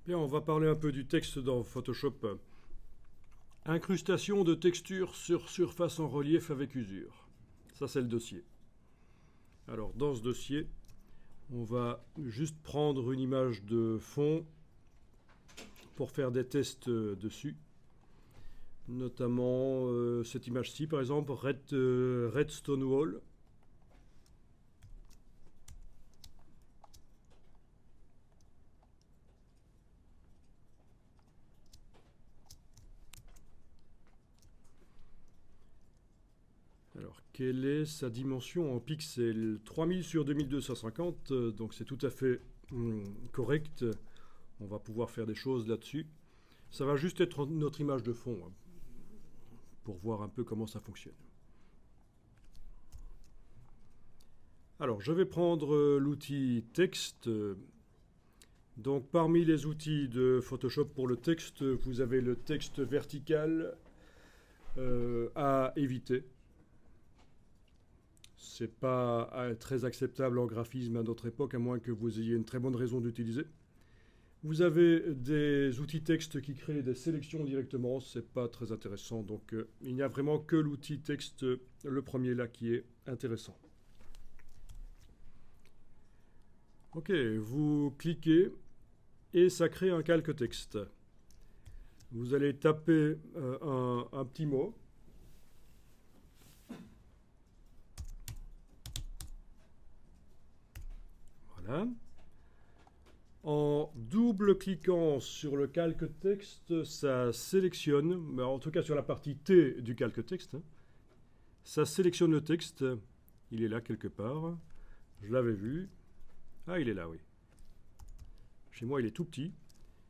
Bien, on va parler un peu du texte dans Photoshop. Incrustation de textures sur surface en relief avec usure. Ça, c'est le dossier. Alors, dans ce dossier, on va juste prendre une image de fond pour faire des tests dessus. Notamment cette image-ci, par exemple, Redstone Wall. Alors, quelle est sa dimension en pixels? 3000 sur 2250, donc c'est tout à fait correct. On va pouvoir faire des choses là-dessus. Ça va juste être notre image de fond, hein, pour voir un peu comment ça fonctionne. Alors, je vais prendre l'outil texte. Donc, parmi les outils de Photoshop pour le texte, vous avez le texte vertical à éviter. C'est pas très acceptable en graphisme à notre époque, à moins que vous ayez une très bonne raison d'utiliser. Vous avez des outils texte qui créent des sélections directement, c'est pas très intéressant, donc il n'y a vraiment que l'outil texte, le premier là, qui est intéressant. Ok, vous cliquez et ça crée un calque texte. Vous allez taper un petit mot. Voilà. En double-cliquant sur le calque texte, ça sélectionne, mais en tout cas sur la partie T du calque texte, ça sélectionne le texte. Il est là quelque part. Je l'avais vu. Ah, il est là, oui. Chez moi, il est tout petit.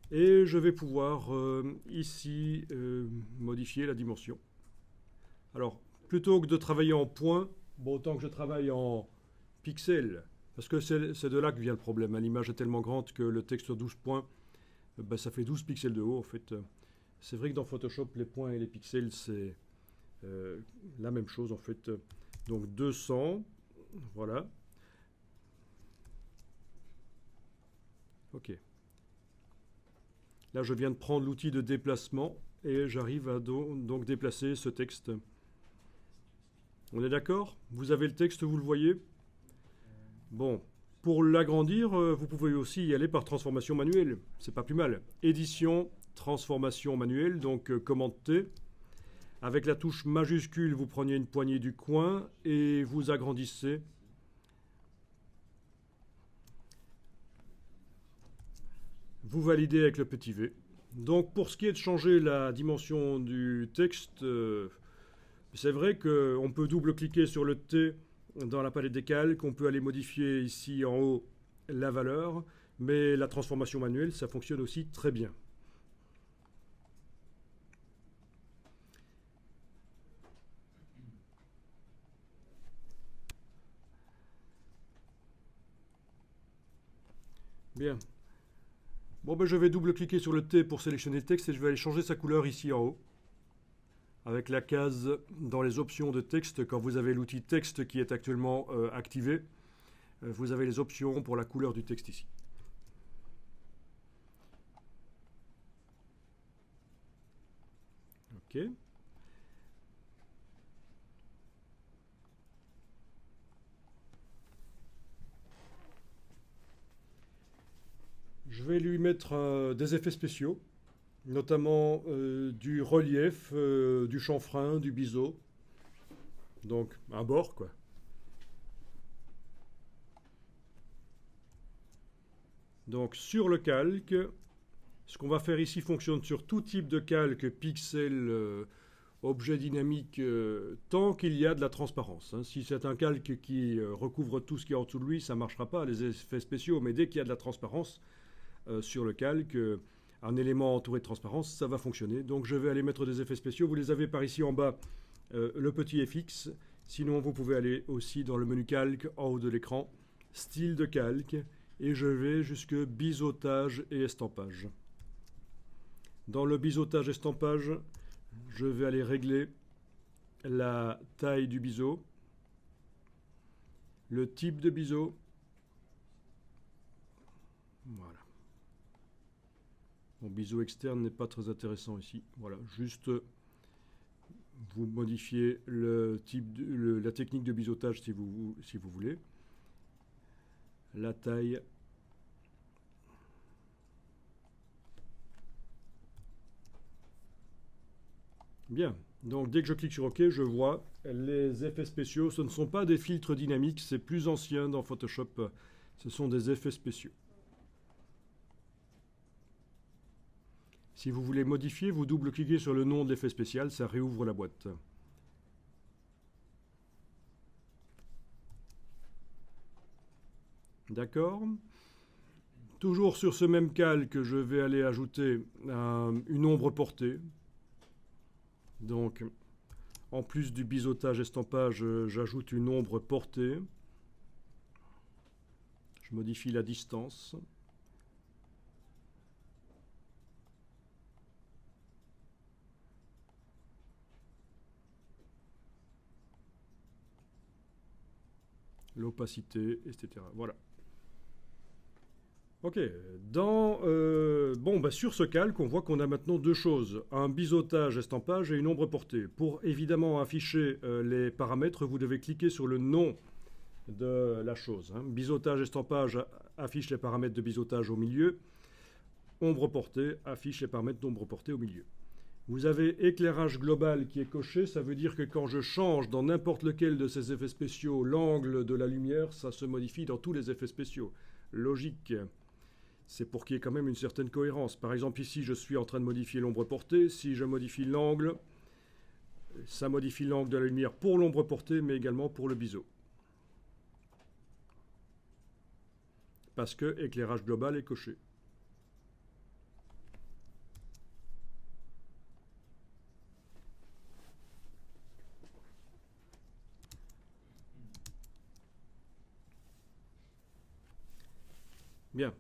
Et je vais pouvoir ici modifier la dimension. Alors, plutôt que de travailler en points, bon, autant que je travaille en pixels, parce que c'est de là que vient le problème. L'image est tellement grande que le texte sur 12 points, ben, ça fait 12 pixels de haut, en fait. C'est vrai que dans Photoshop, les points et les pixels, c'est la même chose, en fait. Donc 200, voilà. Ok. Là, je viens de prendre l'outil de déplacement et j'arrive à donc déplacer ce texte. On est d'accord? Vous avez le texte, vous le voyez? Bon, pour l'agrandir, vous pouvez aussi y aller par transformation manuelle. C'est pas plus mal. Édition, transformation manuelle, donc commande T. Avec la touche majuscule, vous prenez une poignée du coin et vous agrandissez. Vous validez avec le petit V. Donc pour ce qui est de changer la dimension du texte, c'est vrai qu'on peut double-cliquer sur le T dans la palette des calques, on peut aller modifier ici en haut la valeur, mais la transformation manuelle, ça fonctionne aussi très bien. Bien. Bon, ben, je vais double-cliquer sur le T pour sélectionner le texte et je vais aller changer sa couleur ici en haut. Avec la case dans les options de texte, quand vous avez l'outil texte qui est actuellement activé, vous avez les options pour la couleur du texte ici. Ok. Je vais lui mettre des effets spéciaux, notamment du relief, du chanfrein, du biseau. Donc un bord, quoi. Donc sur le calque, ce qu'on va faire ici fonctionne sur tout type de calque, pixel, objet dynamique, tant qu'il y a de la transparence. Hein. Si c'est un calque qui recouvre tout ce qui est en dessous de lui, ça ne marchera pas, les effets spéciaux. Mais dès qu'il y a de la transparence sur le calque, un élément entouré de transparence, ça va fonctionner. Donc je vais aller mettre des effets spéciaux. Vous les avez par ici en bas, le petit FX. Sinon, vous pouvez aller aussi dans le menu calque en haut de l'écran, style de calque, et je vais jusque biseautage et estampage. Dans le biseautage estampage, je vais aller régler la taille du biseau, le type de biseau. Voilà. Mon biseau externe n'est pas très intéressant ici. Voilà, juste vous modifiez le type la technique de biseautage si vous voulez. La taille. Bien, donc dès que je clique sur OK, je vois les effets spéciaux. Ce ne sont pas des filtres dynamiques, c'est plus ancien dans Photoshop. Ce sont des effets spéciaux. Si vous voulez modifier, vous double-cliquez sur le nom de l'effet spécial, ça réouvre la boîte. D'accord. Toujours sur ce même calque, je vais aller ajouter une ombre portée. Donc, en plus du biseautage estampage, j'ajoute une ombre portée. Je modifie la distance. L'opacité, etc. Voilà. Ok, sur ce calque, on voit qu'on a maintenant deux choses, un biseautage estampage et une ombre portée. Pour évidemment afficher les paramètres, vous devez cliquer sur le nom de la chose. Biseautage estampage affiche les paramètres de biseautage au milieu, ombre portée affiche les paramètres d'ombre portée au milieu. Vous avez éclairage global qui est coché, ça veut dire que quand je change dans n'importe lequel de ces effets spéciaux l'angle de la lumière, ça se modifie dans tous les effets spéciaux. Logique. C'est pour qu'il y ait quand même une certaine cohérence. Par exemple, ici, je suis en train de modifier l'ombre portée. Si je modifie l'angle, ça modifie l'angle de la lumière pour l'ombre portée, mais également pour le biseau. Parce que éclairage global est coché. Bien.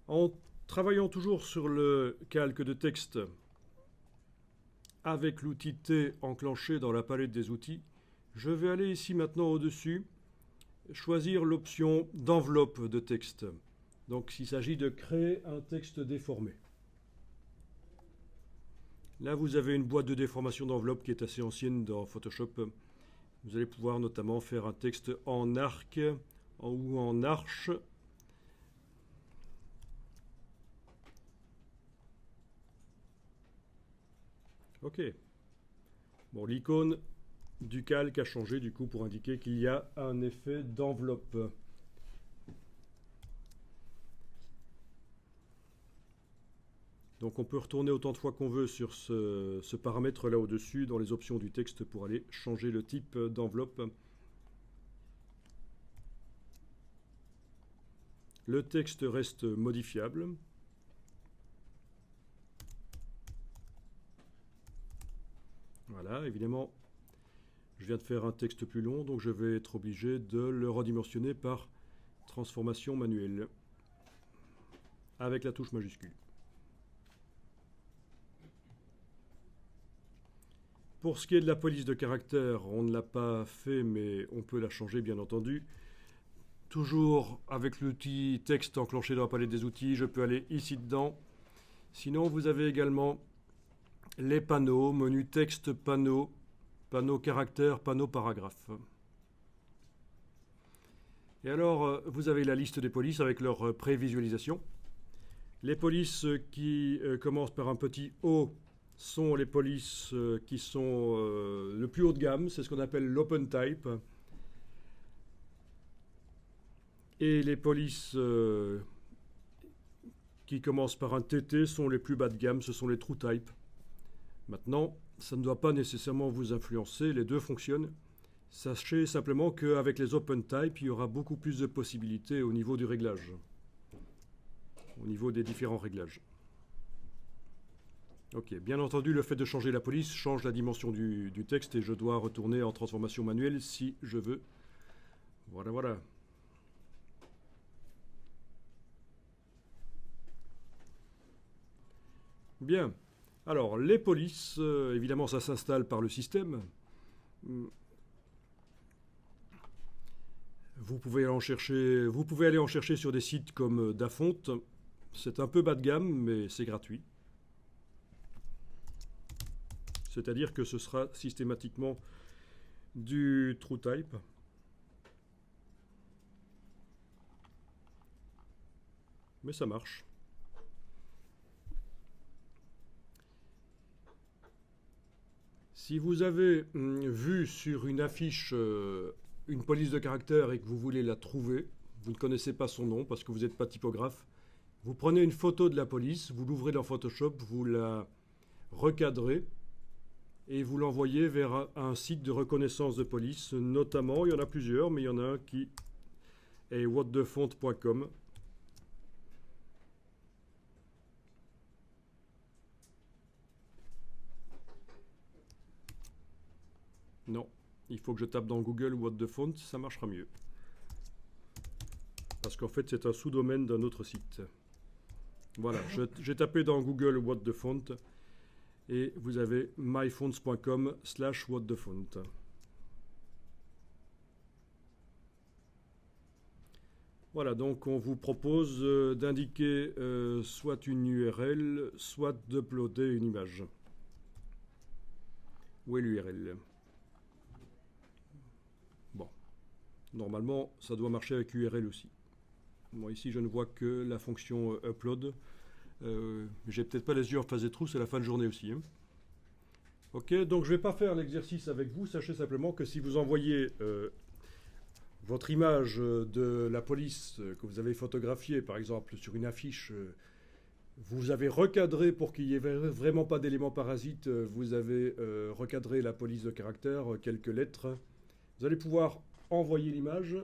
En travaillant toujours sur le calque de texte avec l'outil T enclenché dans la palette des outils, je vais aller ici maintenant au-dessus, choisir l'option d'enveloppe de texte. Donc il s'agit de créer un texte déformé. Là vous avez une boîte de déformation d'enveloppe qui est assez ancienne dans Photoshop. Vous allez pouvoir notamment faire un texte en arc ou en arche. Ok. Bon, l'icône du calque a changé du coup pour indiquer qu'il y a un effet d'enveloppe. Donc on peut retourner autant de fois qu'on veut sur ce paramètre là au-dessus dans les options du texte pour aller changer le type d'enveloppe. Le texte reste modifiable. Voilà, évidemment, je viens de faire un texte plus long, donc je vais être obligé de le redimensionner par transformation manuelle avec la touche majuscule. Pour ce qui est de la police de caractère, on ne l'a pas fait, mais on peut la changer bien entendu. Toujours avec l'outil texte enclenché dans la palette des outils, je peux aller ici dedans. Sinon, vous avez également les panneaux, menu texte, panneau, panneau caractère, panneau paragraphe. Et alors, vous avez la liste des polices avec leur prévisualisation. Les polices qui commencent par un petit O sont les polices qui sont le plus haut de gamme, c'est ce qu'on appelle l'open type. Et les polices qui commencent par un TT sont les plus bas de gamme, ce sont les true type. Maintenant, ça ne doit pas nécessairement vous influencer, les deux fonctionnent. Sachez simplement qu'avec les open type, il y aura beaucoup plus de possibilités au niveau du réglage, au niveau des différents réglages. Ok, bien entendu, le fait de changer la police change la dimension du texte et je dois retourner en transformation manuelle si je veux. Voilà, voilà. Bien. Alors, les polices, évidemment, ça s'installe par le système. Vous pouvez aller en chercher sur des sites comme Dafont. C'est un peu bas de gamme, mais c'est gratuit. C'est-à-dire que ce sera systématiquement du TrueType. Mais ça marche. Si vous avez vu sur une affiche une police de caractère et que vous voulez la trouver, vous ne connaissez pas son nom parce que vous n'êtes pas typographe, vous prenez une photo de la police, vous l'ouvrez dans Photoshop, vous la recadrez et vous l'envoyez vers un site de reconnaissance de police. Notamment, il y en a plusieurs, mais il y en a un qui est whatthefont.com. Non, il faut que je tape dans Google whatthefont, ça marchera mieux. Parce qu'en fait, c'est un sous-domaine d'un autre site. Voilà, j'ai tapé dans Google whatthefont et vous avez myfonts.com/whatthefont. Voilà, donc on vous propose d'indiquer soit une URL, soit d'uploader une image. Où est l'URL ? Bon, normalement, ça doit marcher avec URL aussi. Bon, ici, je ne vois que la fonction upload. J'ai peut-être pas les yeux en face des trous, c'est la fin de journée aussi. Hein. Ok, donc je ne vais pas faire l'exercice avec vous. Sachez simplement que si vous envoyez votre image de la police que vous avez photographiée, par exemple, sur une affiche, vous avez recadré pour qu'il n'y ait vraiment pas d'éléments parasites, vous avez recadré la police de caractère, quelques lettres. Vous allez pouvoir envoyer l'image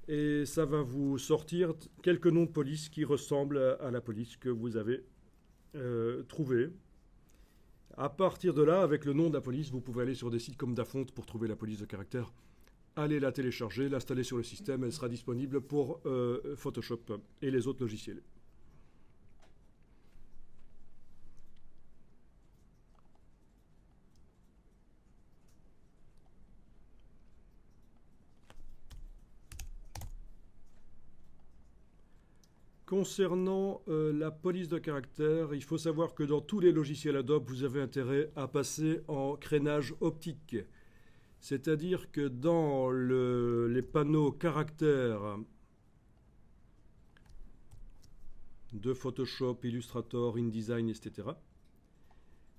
et ça va vous sortir quelques noms de police qui ressemblent à la police que vous avez trouvée. À partir de là, avec le nom de la police, vous pouvez aller sur des sites comme Dafont pour trouver la police de caractère. Allez la télécharger, l'installer sur le système, elle sera disponible pour Photoshop et les autres logiciels. Concernant la police de caractère, il faut savoir que dans tous les logiciels Adobe, vous avez intérêt à passer en crénage optique. C'est-à-dire que dans les panneaux caractères de Photoshop, Illustrator, InDesign, etc.,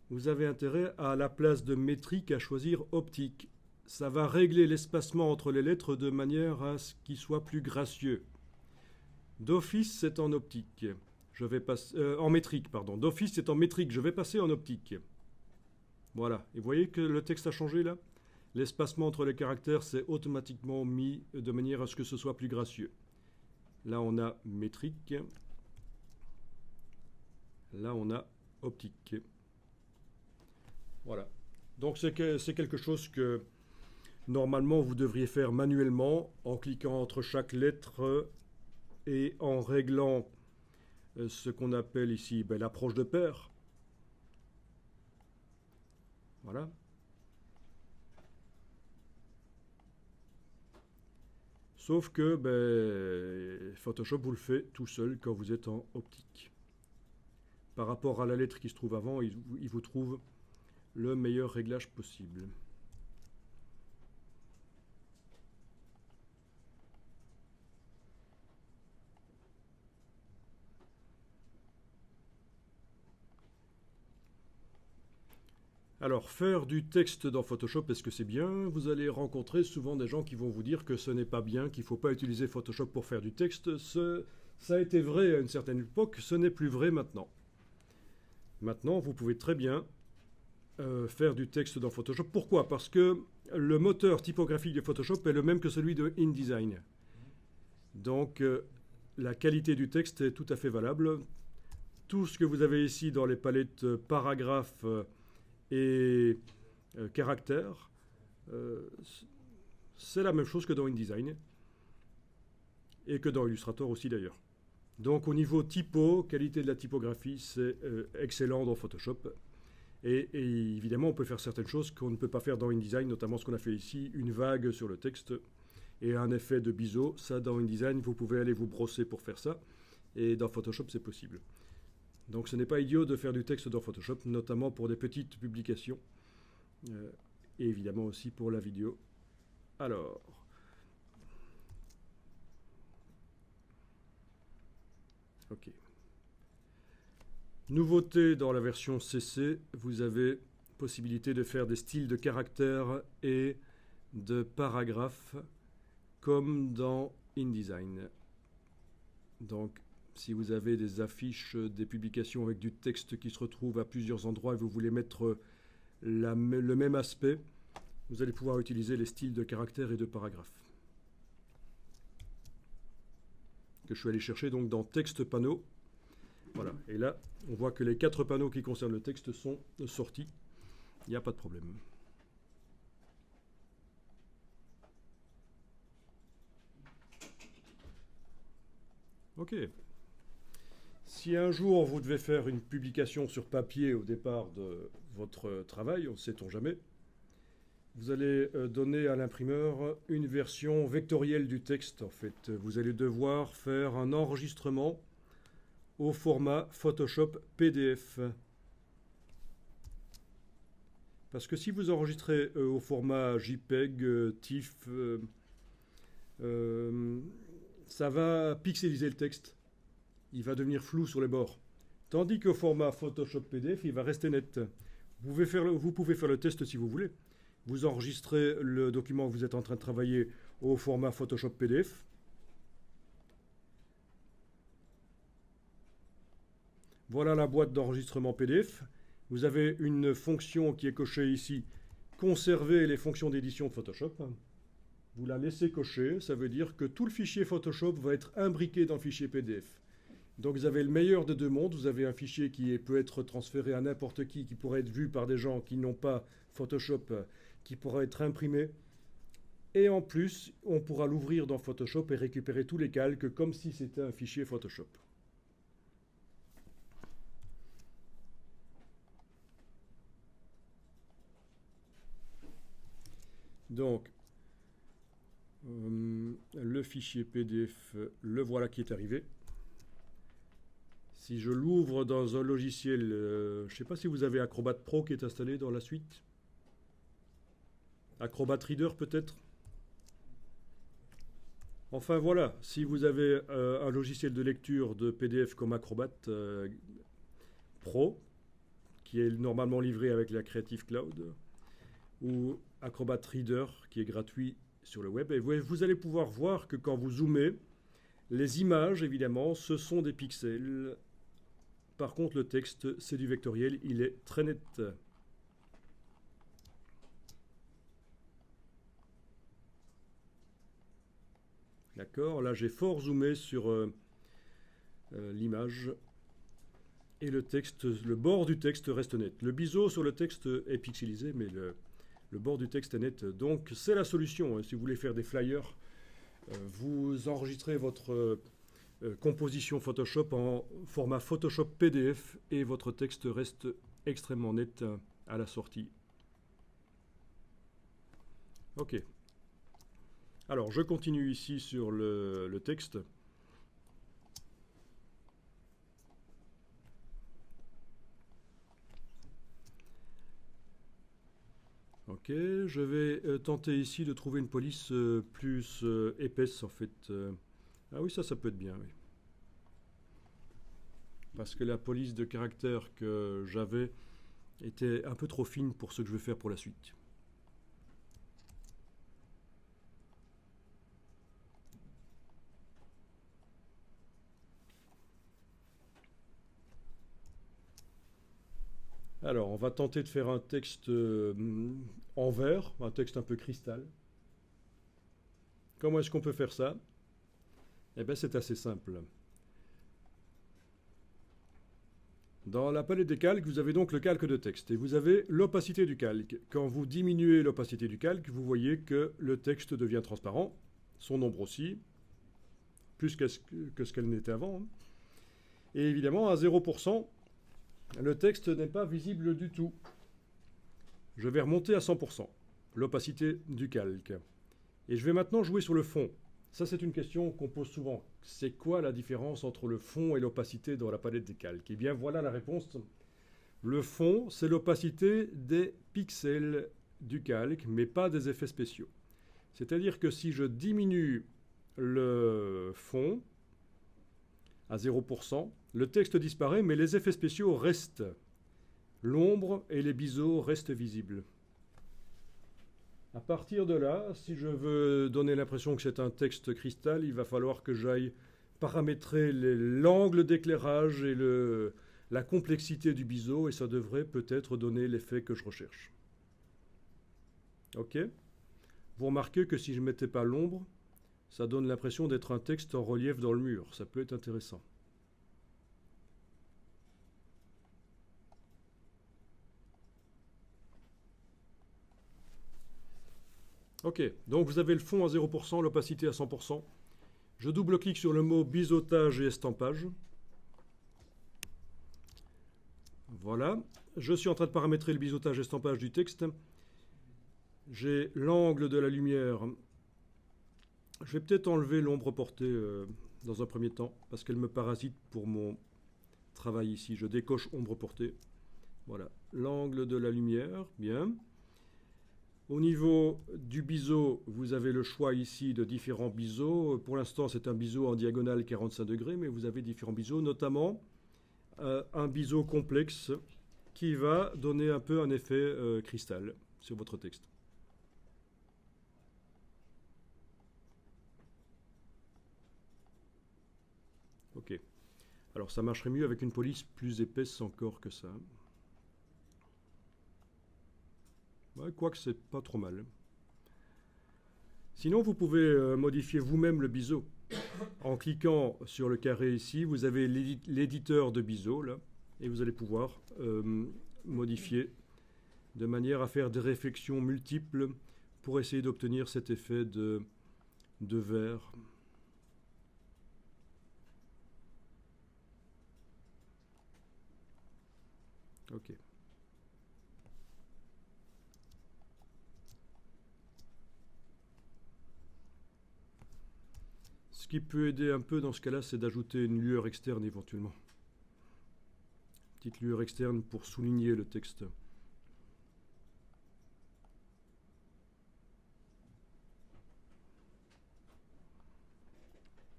vous avez intérêt à la place de métrique à choisir optique. Ça va régler l'espacement entre les lettres de manière à ce qu'il soit plus gracieux. D'office, c'est en optique. Je vais passer en métrique, pardon. D'office, c'est en métrique. Je vais passer en optique. Voilà. Et vous voyez que le texte a changé là ? L'espacement entre les caractères s'est automatiquement mis de manière à ce que ce soit plus gracieux. Là, on a métrique. Là, on a optique. Voilà. Donc, c'est quelque chose que normalement, vous devriez faire manuellement en cliquant entre chaque lettre et en réglant ce qu'on appelle ici l'approche de pair. Voilà. Sauf que Photoshop vous le fait tout seul quand vous êtes en optique. Par rapport à la lettre qui se trouve avant, il vous trouve le meilleur réglage possible. Alors, faire du texte dans Photoshop, est-ce que c'est bien? Vous allez rencontrer souvent des gens qui vont vous dire que ce n'est pas bien, qu'il ne faut pas utiliser Photoshop pour faire du texte. Ça a été vrai à une certaine époque, ce n'est plus vrai maintenant. Maintenant, vous pouvez très bien faire du texte dans Photoshop. Pourquoi? Parce que le moteur typographique de Photoshop est le même que celui de InDesign. Donc, la qualité du texte est tout à fait valable. Tout ce que vous avez ici dans les palettes paragraphes et caractères, c'est la même chose que dans InDesign et que dans Illustrator aussi d'ailleurs. Donc au niveau typo, qualité de la typographie, c'est excellent dans Photoshop. Et évidemment, on peut faire certaines choses qu'on ne peut pas faire dans InDesign, notamment ce qu'on a fait ici, une vague sur le texte et un effet de biseau. Ça, dans InDesign, vous pouvez aller vous brosser pour faire ça. et dans Photoshop, c'est possible. Donc ce n'est pas idiot de faire du texte dans Photoshop, notamment pour des petites publications, et évidemment aussi pour la vidéo. Alors, ok. Nouveauté dans la version CC, vous avez possibilité de faire des styles de caractères et de paragraphes comme dans InDesign. Donc, si vous avez des affiches, des publications avec du texte qui se retrouve à plusieurs endroits et vous voulez mettre le même aspect, vous allez pouvoir utiliser les styles de caractères et de paragraphes. Que je suis allé chercher donc dans Texte panneau. Voilà, et là, on voit que les 4 panneaux qui concernent le texte sont sortis. Il n'y a pas de problème. Ok. Si un jour vous devez faire une publication sur papier au départ de votre travail, on ne sait-on jamais, vous allez donner à l'imprimeur une version vectorielle du texte. En fait, vous allez devoir faire un enregistrement au format Photoshop PDF. Parce que si vous enregistrez au format JPEG, TIFF, ça va pixeliser le texte. Il va devenir flou sur les bords. Tandis qu'au format Photoshop PDF, il va rester net. Vous pouvez faire le test si vous voulez. Vous enregistrez le document que vous êtes en train de travailler au format Photoshop PDF. Voilà la boîte d'enregistrement PDF. Vous avez une fonction qui est cochée ici, conserver les fonctions d'édition de Photoshop. Vous la laissez cocher, ça veut dire que tout le fichier Photoshop va être imbriqué dans le fichier PDF. Donc vous avez le meilleur des deux mondes, vous avez un fichier qui peut être transféré à n'importe qui pourrait être vu par des gens qui n'ont pas Photoshop, qui pourra être imprimé. Et en plus, on pourra l'ouvrir dans Photoshop et récupérer tous les calques comme si c'était un fichier Photoshop. Donc, le fichier PDF, le voilà qui est arrivé. Si je l'ouvre dans un logiciel, je ne sais pas si vous avez Acrobat Pro qui est installé dans la suite. Acrobat Reader peut-être. Enfin voilà, si vous avez un logiciel de lecture de PDF comme Acrobat Pro, qui est normalement livré avec la Creative Cloud, ou Acrobat Reader qui est gratuit sur le web, et vous allez pouvoir voir que quand vous zoomez, les images évidemment ce sont des pixels. Par contre le texte c'est du vectoriel, il est très net. D'accord, là j'ai fort zoomé sur l'image et le texte, le bord du texte reste net. Le biseau sur le texte est pixelisé, mais le bord du texte est net. Donc c'est la solution. Si vous voulez faire des flyers, vous enregistrez votre composition Photoshop en format Photoshop PDF et votre texte reste extrêmement net à la sortie. Ok. Alors je continue ici sur le texte. Ok, je vais tenter ici de trouver une police plus épaisse en fait. Ah oui, ça peut être bien, oui. Parce que la police de caractère que j'avais était un peu trop fine pour ce que je veux faire pour la suite. Alors, on va tenter de faire un texte en vert, un texte un peu cristal. Comment est-ce qu'on peut faire ça? Eh bien, c'est assez simple. Dans la palette des calques, vous avez donc le calque de texte et vous avez l'opacité du calque. Quand vous diminuez l'opacité du calque, vous voyez que le texte devient transparent, son ombre aussi, plus que ce qu'elle n'était avant. Et évidemment, à 0%, le texte n'est pas visible du tout. Je vais remonter à 100%, l'opacité du calque. Et je vais maintenant jouer sur le fond. Ça, c'est une question qu'on pose souvent. C'est quoi la différence entre le fond et l'opacité dans la palette des calques? Eh bien, voilà la réponse. Le fond, c'est l'opacité des pixels du calque, mais pas des effets spéciaux. C'est-à-dire que si je diminue le fond à 0%, le texte disparaît, mais les effets spéciaux restent. L'ombre et les biseaux restent visibles. À partir de là, si je veux donner l'impression que c'est un texte cristal, il va falloir que j'aille paramétrer l'angle d'éclairage et la complexité du biseau, et ça devrait peut-être donner l'effet que je recherche. Ok? Vous remarquez que si je ne mettais pas l'ombre, ça donne l'impression d'être un texte en relief dans le mur. Ça peut être intéressant. Ok, donc vous avez le fond à 0%, l'opacité à 100%. Je double-clique sur le mot biseautage et estampage. Voilà. Je suis en train de paramétrer le biseautage et estampage du texte. J'ai l'angle de la lumière. Je vais peut-être enlever l'ombre portée dans un premier temps, parce qu'elle me parasite pour mon travail ici. Je décoche ombre portée. Voilà. L'angle de la lumière, bien. Au niveau du biseau, vous avez le choix ici de différents biseaux. Pour l'instant, c'est un biseau en diagonale 45 degrés, mais vous avez différents biseaux, notamment un biseau complexe qui va donner un peu un effet cristal sur votre texte. Ok. Alors ça marcherait mieux avec une police plus épaisse encore que ça. Ouais, quoique c'est pas trop mal. Sinon, vous pouvez modifier vous-même le biseau. En cliquant sur le carré ici, vous avez l'éditeur de biseau, là, et vous allez pouvoir modifier de manière à faire des réflexions multiples pour essayer d'obtenir cet effet de vert. Ok. Ce qui peut aider un peu dans ce cas-là, c'est d'ajouter une lueur externe éventuellement. Petite lueur externe pour souligner le texte.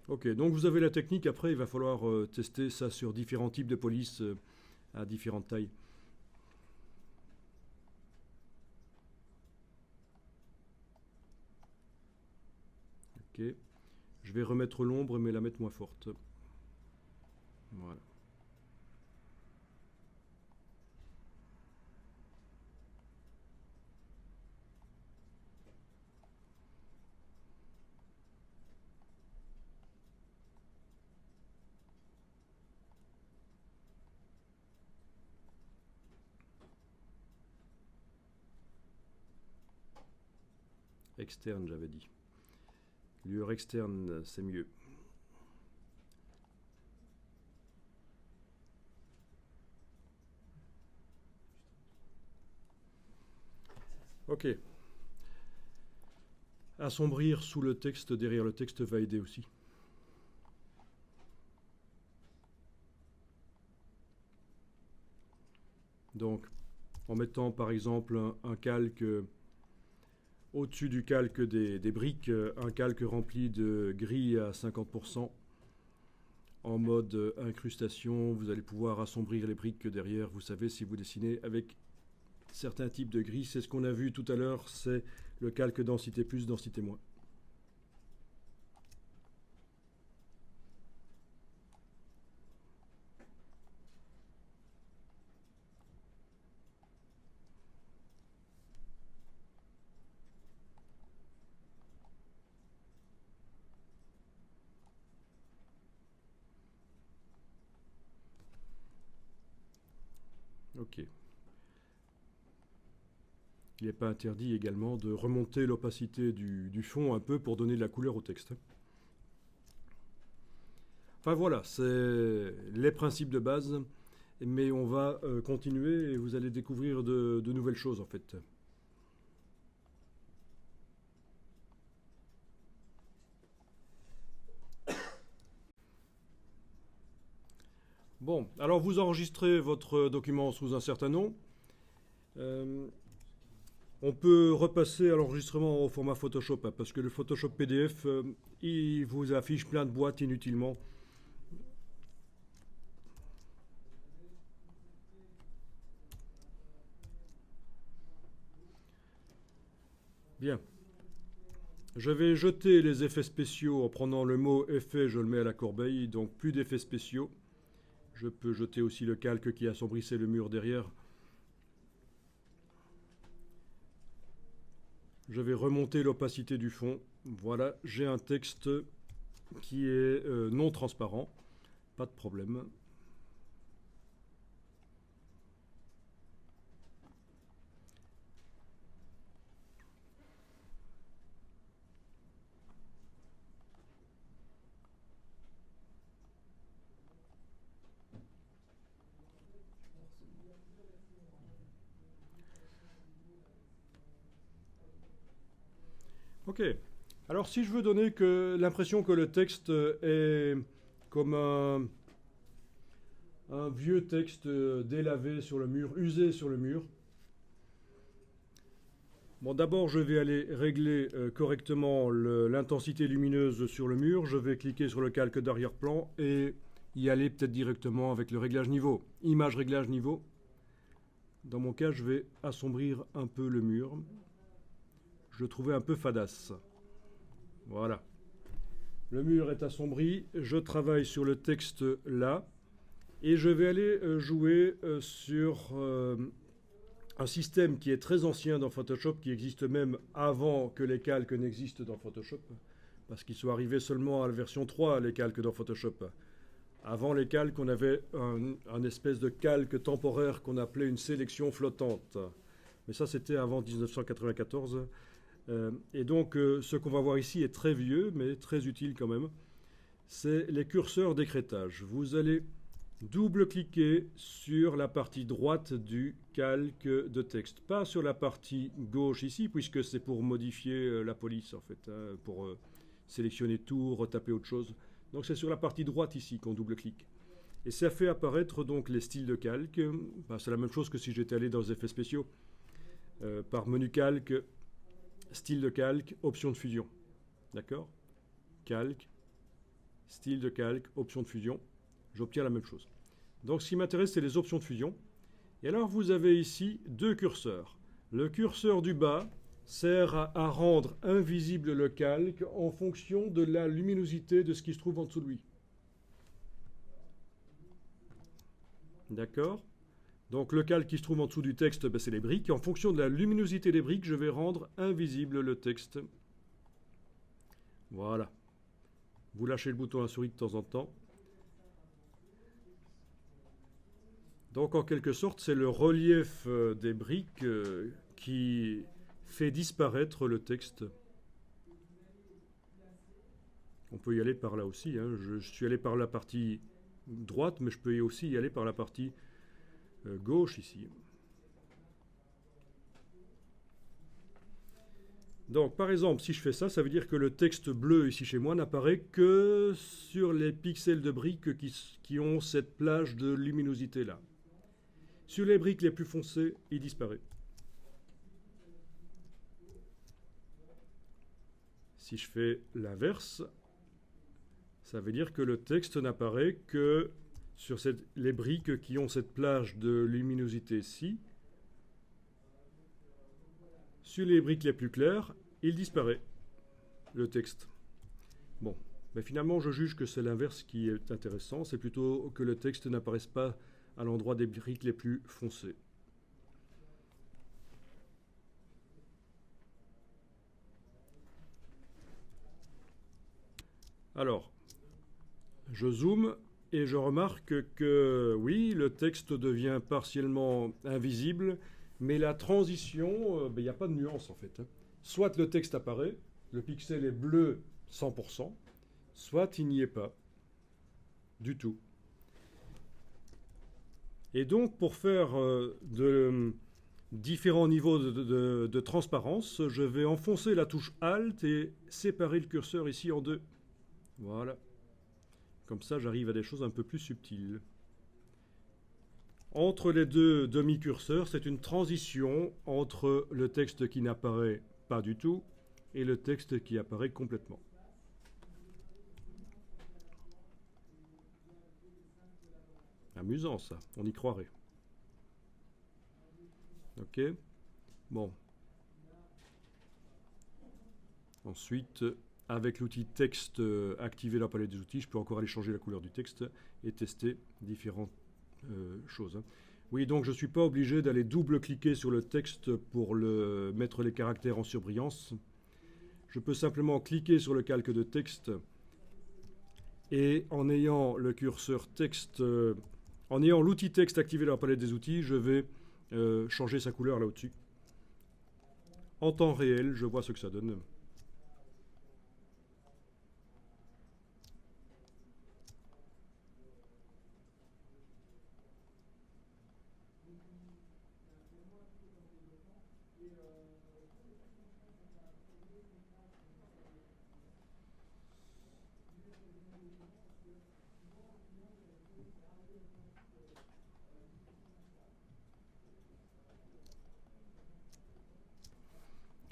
Ok, donc vous avez la technique. Après, il va falloir tester ça sur différents types de polices à différentes tailles. Ok. Je vais remettre l'ombre, mais la mettre moins forte. Voilà. Externe, j'avais dit. Lueur externe, c'est mieux. Ok. Assombrir sous le texte, derrière le texte, va aider aussi. Donc, en mettant par exemple un calque au-dessus du calque des briques, un calque rempli de gris à 50%. En mode incrustation, vous allez pouvoir assombrir les briques derrière. Vous savez, si vous dessinez avec certains types de gris, c'est ce qu'on a vu tout à l'heure, c'est le calque densité plus, densité moins. Ok. Il n'est pas interdit également de remonter l'opacité du fond un peu pour donner de la couleur au texte. Enfin voilà, c'est les principes de base, mais on va continuer et vous allez découvrir de nouvelles choses en fait. Bon, alors vous enregistrez votre document sous un certain nom. Euh, on peut repasser à l'enregistrement au format Photoshop, hein, parce que le Photoshop PDF, il vous affiche plein de boîtes inutilement. Bien. Je vais jeter les effets spéciaux en prenant le mot effet, je le mets à la corbeille, donc plus d'effets spéciaux. Je peux jeter aussi le calque qui assombrissait le mur derrière. Je vais remonter l'opacité du fond. Voilà, j'ai un texte qui est non transparent. Pas de problème. Ok. Alors si je veux donner l'impression que le texte est comme un vieux texte délavé sur le mur, usé sur le mur. Bon, d'abord, je vais aller régler correctement l'intensité lumineuse sur le mur. Je vais cliquer sur le calque d'arrière-plan et y aller peut-être directement avec le réglage niveau. Image réglage niveau. Dans mon cas, je vais assombrir un peu le mur. Je le trouvais un peu fadasse. Voilà. Le mur est assombri. Je travaille sur le texte là. Et je vais aller jouer sur un système qui est très ancien dans Photoshop, qui existe même avant que les calques n'existent dans Photoshop, parce qu'ils sont arrivés seulement à la version 3, les calques dans Photoshop. Avant les calques, on avait un espèce de calque temporaire qu'on appelait une sélection flottante. Mais ça, c'était avant 1994. Et donc, ce qu'on va voir ici est très vieux, mais très utile quand même. C'est les curseurs d'écrêtage. Vous allez double-cliquer sur la partie droite du calque de texte. Pas sur la partie gauche ici, puisque c'est pour modifier la police, en fait, hein, pour sélectionner tout, retaper autre chose. Donc c'est sur la partie droite ici qu'on double-clique. Et ça fait apparaître donc les styles de calque. Ben, c'est la même chose que si j'étais allé dans les effets spéciaux. Par menu calque, style de calque, option de fusion. D'accord? Calque, style de calque, option de fusion. J'obtiens la même chose. Donc ce qui m'intéresse, c'est les options de fusion. Et alors vous avez ici deux curseurs. Le curseur du bas sert à rendre invisible le calque en fonction de la luminosité de ce qui se trouve en dessous de lui. D'accord? Donc le calque qui se trouve en dessous du texte, ben, c'est les briques. En fonction de la luminosité des briques, je vais rendre invisible le texte. Voilà. Vous lâchez le bouton à souris de temps en temps. Donc en quelque sorte, c'est le relief des briques qui fait disparaître le texte. On peut y aller par là aussi. Hein. Je suis allé par la partie droite, mais je peux aussi y aller par la partie gauche ici. Donc par exemple, si je fais ça, ça veut dire que le texte bleu ici chez moi n'apparaît que sur les pixels de briques qui ont cette plage de luminosité là. Sur les briques les plus foncées, il disparaît. Si je fais l'inverse, ça veut dire que le texte n'apparaît que sur les briques qui ont cette plage de luminosité-ci. Sur les briques les plus claires, il disparaît, le texte. Bon, mais finalement, je juge que c'est l'inverse qui est intéressant. C'est plutôt que le texte n'apparaisse pas à l'endroit des briques les plus foncées. Alors, je zoome et je remarque que oui, le texte devient partiellement invisible, mais la transition, il n'y a pas de nuance en fait. Soit le texte apparaît, le pixel est bleu 100%, soit il n'y est pas du tout. Et donc, pour faire de différents niveaux de transparence, je vais enfoncer la touche Alt et séparer le curseur ici en deux. Voilà. Comme ça, j'arrive à des choses un peu plus subtiles. Entre les deux demi-curseurs, c'est une transition entre le texte qui n'apparaît pas du tout et le texte qui apparaît complètement. Amusant ça, on y croirait. Ok. Bon. Ensuite, avec l'outil texte activé dans la palette des outils, je peux encore aller changer la couleur du texte et tester différentes choses. Oui, donc je ne suis pas obligé d'aller double-cliquer sur le texte pour mettre les caractères en surbrillance. Je peux simplement cliquer sur le calque de texte et en ayant le curseur texte, en ayant l'outil texte activé dans la palette des outils, je vais changer sa couleur là au-dessus. En temps réel, je vois ce que ça donne.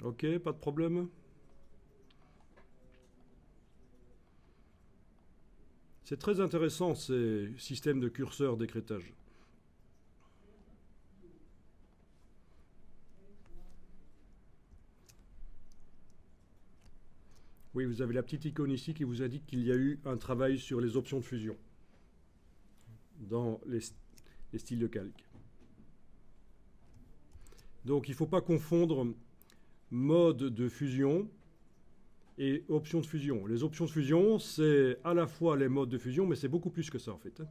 Ok, pas de problème. C'est très intéressant ces systèmes de curseurs d'écrêtage. Oui, vous avez la petite icône ici qui vous indique qu'il y a eu un travail sur les options de fusion dans les styles de calque. Donc il ne faut pas confondre mode de fusion et options de fusion. Les options de fusion, c'est à la fois les modes de fusion, mais c'est beaucoup plus que ça en fait.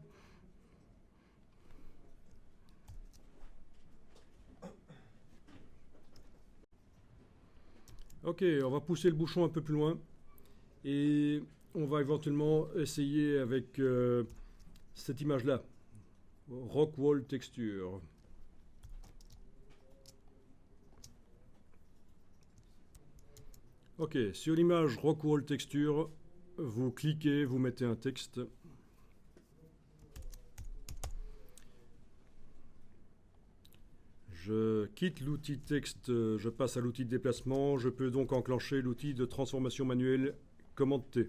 Ok, on va pousser le bouchon un peu plus loin et on va éventuellement essayer avec cette image-là, Rock Wall Texture. Ok, sur l'image Rock Wall Texture, vous cliquez, vous mettez un texte. Je quitte l'outil texte, je passe à l'outil de déplacement. Je peux donc enclencher l'outil de transformation manuelle commande T.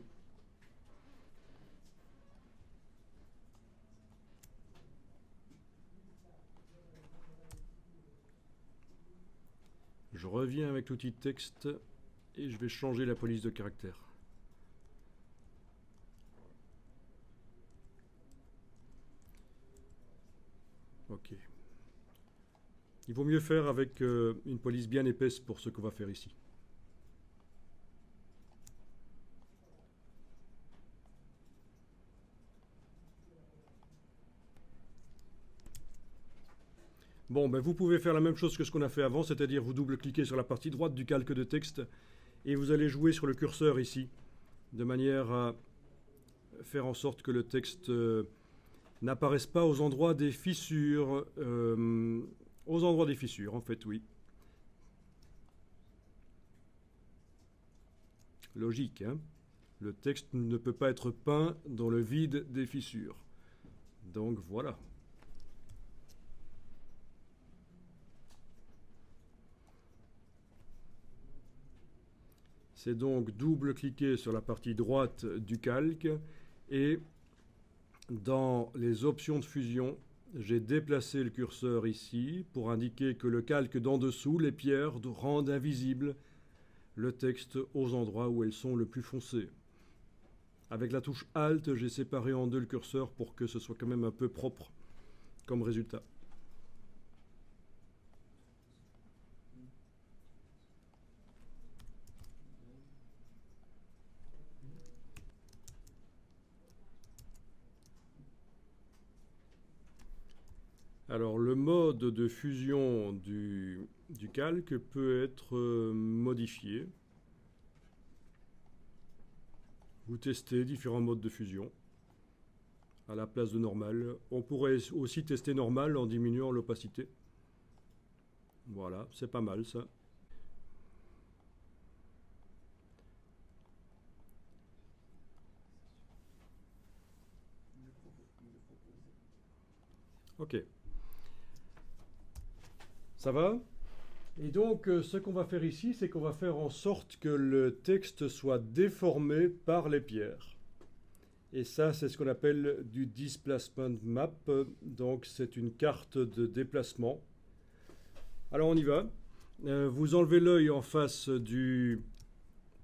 Je reviens avec l'outil texte et je vais changer la police de caractère. Ok. Il vaut mieux faire avec une police bien épaisse pour ce qu'on va faire ici. Bon, ben vous pouvez faire la même chose que ce qu'on a fait avant, c'est-à-dire vous double-cliquez sur la partie droite du calque de texte et vous allez jouer sur le curseur ici, de manière à faire en sorte que le texte n'apparaisse pas aux endroits des fissures. Aux endroits des fissures, en fait, oui. Logique, hein? Le texte ne peut pas être peint dans le vide des fissures. Donc voilà. C'est donc double-cliquer sur la partie droite du calque et dans les options de fusion, j'ai déplacé le curseur ici pour indiquer que le calque d'en dessous, les pierres, rendent invisible le texte aux endroits où elles sont le plus foncées. Avec la touche Alt, j'ai séparé en deux le curseur pour que ce soit quand même un peu propre comme résultat. Alors le mode de fusion du calque peut être modifié. Vous testez différents modes de fusion à la place de normal. On pourrait aussi tester normal en diminuant l'opacité. Voilà, c'est pas mal ça. Ok. Ça va? Et donc, ce qu'on va faire ici, c'est qu'on va faire en sorte que le texte soit déformé par les pierres. Et ça, c'est ce qu'on appelle du displacement map. Donc, c'est une carte de déplacement. Alors, on y va. Vous enlevez l'œil en face du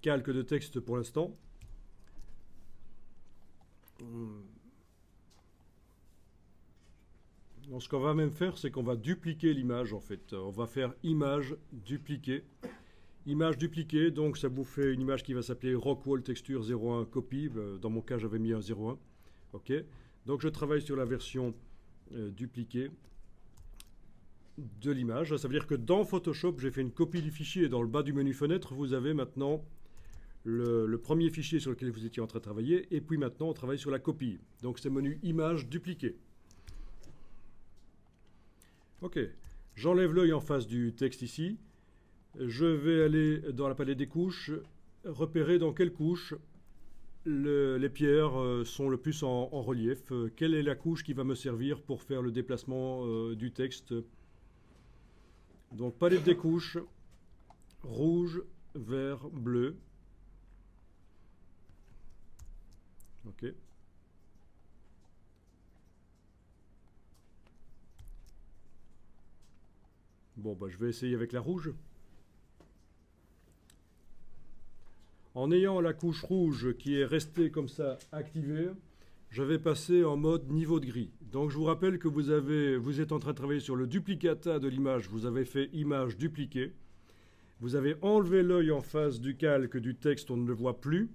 calque de texte pour l'instant. Donc, ce qu'on va même faire, c'est qu'on va dupliquer l'image en fait. On va faire image dupliquée. Image dupliquée, donc ça vous fait une image qui va s'appeler Rockwall Texture 01 copy. Dans mon cas, j'avais mis un 01. Ok. Donc je travaille sur la version dupliquée de l'image. Ça veut dire que dans Photoshop, j'ai fait une copie du fichier et dans le bas du menu fenêtre, vous avez maintenant le premier fichier sur lequel vous étiez en train de travailler et puis maintenant on travaille sur la copie. Donc c'est menu image dupliquée. Ok, j'enlève l'œil en face du texte ici. Je vais aller dans la palette des couches, repérer dans quelle couche les pierres sont le plus en relief. Quelle est la couche qui va me servir pour faire le déplacement du texte. Donc palette des couches, rouge, vert, bleu. Ok. Bon, bah, je vais essayer avec la rouge. En ayant la couche rouge qui est restée comme ça activée, je vais passer en mode niveau de gris. Donc je vous rappelle que vous êtes en train de travailler sur le duplicata de l'image. Vous avez fait image dupliquée. Vous avez enlevé l'œil en face du calque du texte, on ne le voit plus.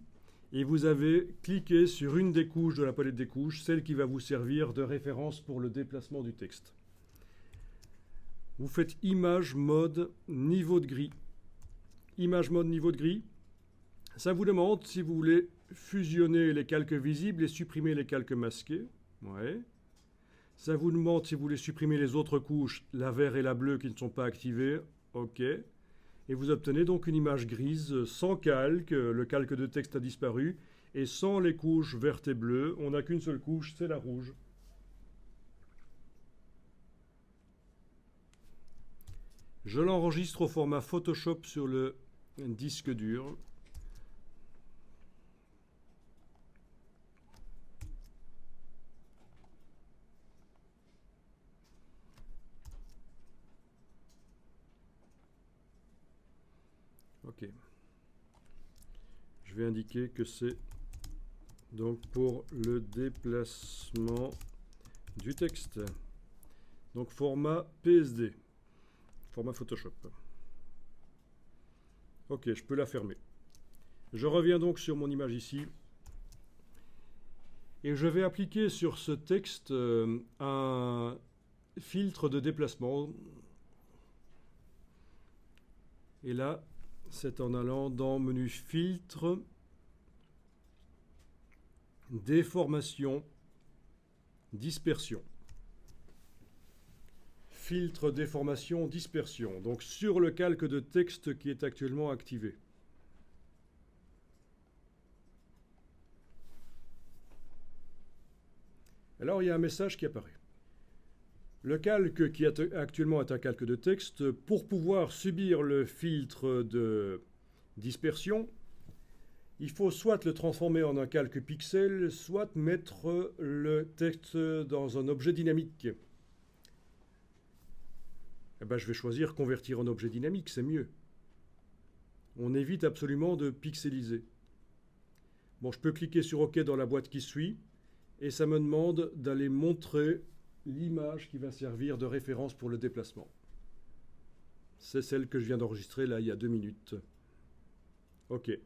Et vous avez cliqué sur une des couches de la palette des couches, celle qui va vous servir de référence pour le déplacement du texte. Vous faites image mode niveau de gris. Image mode niveau de gris. Ça vous demande si vous voulez fusionner les calques visibles et supprimer les calques masqués. Ouais. Ça vous demande si vous voulez supprimer les autres couches, la vert et la bleue qui ne sont pas activées. OK. Et vous obtenez donc une image grise sans calque. Le calque de texte a disparu. Et sans les couches vertes et bleues, on n'a qu'une seule couche, c'est la rouge. Je l'enregistre au format Photoshop sur le disque dur. Ok. Je vais indiquer que c'est donc pour le déplacement du texte. Donc format PSD. Format Photoshop. Ok, je peux la fermer. Je reviens donc sur mon image ici. Et je vais appliquer sur ce texte un filtre de déplacement. Et là, c'est en allant dans menu filtre, déformation, dispersion. Filtre, déformation, dispersion. Donc sur le calque de texte qui est actuellement activé. Alors il y a un message qui apparaît. Le calque qui actuellement est un calque de texte, pour pouvoir subir le filtre de dispersion, il faut soit le transformer en un calque pixel, soit mettre le texte dans un objet dynamique. Eh ben, je vais choisir convertir en objet dynamique, c'est mieux. On évite absolument de pixeliser. Bon, je peux cliquer sur OK dans la boîte qui suit, et ça me demande d'aller montrer l'image qui va servir de référence pour le déplacement. C'est celle que je viens d'enregistrer là il y a 2 minutes. OK,